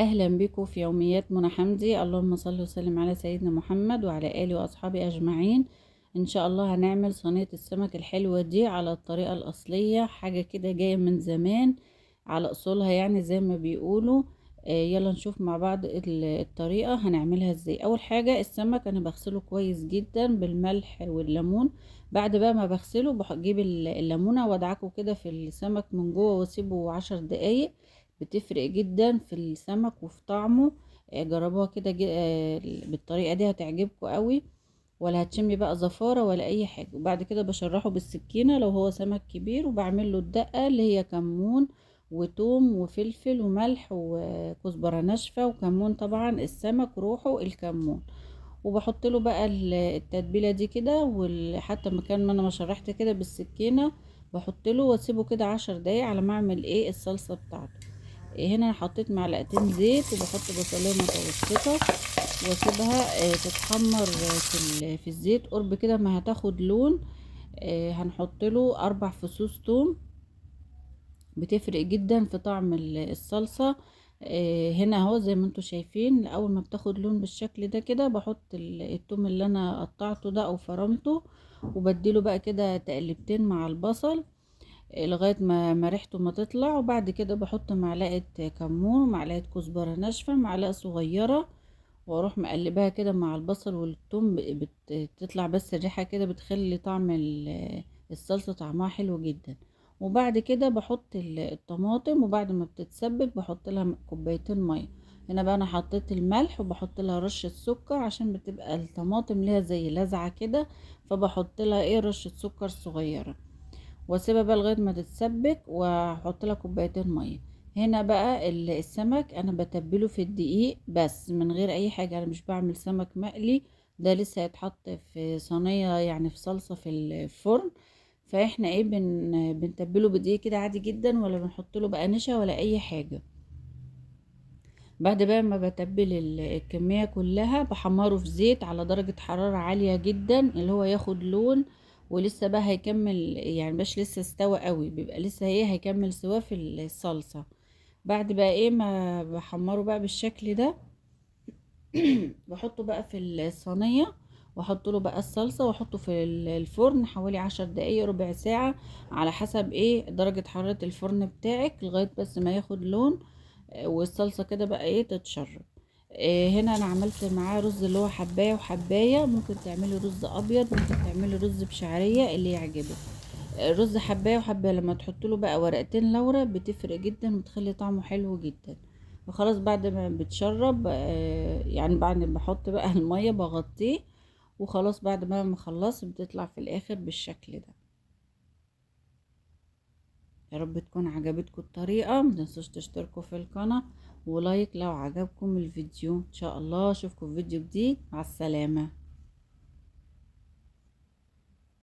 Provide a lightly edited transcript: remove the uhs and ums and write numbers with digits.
اهلا بكم في يوميات منى حمدي. اللهم صل وسلم على سيدنا محمد وعلى اله واصحابه اجمعين. ان شاء الله هنعمل صينيه السمك الحلوه دي على الطريقه الاصليه، حاجه كده جايه من زمان على اصولها يعني زي ما بيقولوا. يلا نشوف مع بعض الطريقه هنعملها ازاي. اول حاجه السمك انا بغسله كويس جدا بالملح والليمون. بعد بقى ما بغسله بجيب الليمونه وادعكه كده في السمك من جوه واسيبه 10 دقايق. بتفرق جدا في السمك وفي طعمه. جربوها كده بالطريقة دي هتعجبكم قوي، ولا هتشمي بقى زفارة ولا اي حاجة. وبعد كده بشرحه بالسكينة لو هو سمك كبير، وبعمل له الدقة اللي هي كمون وتوم وفلفل وملح وكزبرة ناشفة وكمون، طبعا السمك روحه الكمون. وبحط له بقى التتبيلة دي كده، وحتى مكان ما انا ما شرحت كده بالسكينة بحط له واسيبه كده 10 دقايق على ما اعمل الصلصة بتاعته. هنا انا حطيت معلقتين زيت وبحط بصلايه متوسطه واسيبها تتحمر في الزيت قرب كده ما هتاخد لون. هنحط له 4 فصوص توم، بتفرق جدا في طعم الصلصة. هنا اهو زي ما انتوا شايفين، اول ما بتاخد لون بالشكل ده كده بحط التوم اللي انا قطعته ده او فرمته، وبديله بقى كده تقلبتين مع البصل لغاية ما ريحته ما تطلع. وبعد كده بحط معلقة كمون ومعلقة كزبرة ناشفة معلقة صغيرة، واروح مقلباها كده مع البصل والثوم. بتطلع بس الريحة كده بتخلي طعم الصلصة طعمها حلو جدا. وبعد كده بحط الطماطم، وبعد ما بتتسبك بحط لها كوبايتين مية. هنا بقى انا حطيت الملح وبحط لها رشة سكر عشان بتبقى الطماطم ليها زي لذعة كده، فبحط لها رشة سكر صغيرة واسيبها بقى لغايه ما تتسبك، واحط لها كوبايتين ميه. هنا بقى السمك انا بتبله في الدقيق بس من غير اي حاجه، انا مش بعمل سمك مقلي، ده لسه هيتحط في صينيه يعني في صلصه في الفرن. فاحنا بنتبله بدقيق كده عادي جدا، ولا بنحط له بقى نشا ولا اي حاجه. بعد بقى ما بتبل الكميه كلها بحمره في زيت على درجه حراره عاليه جدا اللي هو ياخد لون، ولسه بقى هيكمل يعني مش لسه استوى قوي، بيبقى لسه هيكمل سوا في الصلصة. بعد بقى ما بحمره بقى بالشكل ده بحطه بقى في الصينية، واحط له بقى الصلصة واحطه في الفرن حوالي 10 دقايق ربع ساعة على حسب درجة حرارة الفرن بتاعك، لغاية بس ما ياخد لون. والصلصة كده بقى تتشرب. هنا انا عملت معاه رز اللي هو حباية وحباية، ممكن تعملي رز ابيض، ممكن تعملي رز بشعرية اللي يعجبك. رز حباية وحباية لما تحط له بقى ورقتين لورا بتفرق جدا وتخلي طعمه حلو جدا. وخلاص بعد ما بتشرب يعني بعد ما بحط بقى المية بغطيه، وخلاص بعد ما خلص بتطلع في الاخر بالشكل ده. يا رب تكون عجبتكم الطريقة، متنسوش تشتركوا في القناة ولايك لو عجبكم الفيديو. ان شاء الله اشوفكم في فيديو جديد، مع السلامة.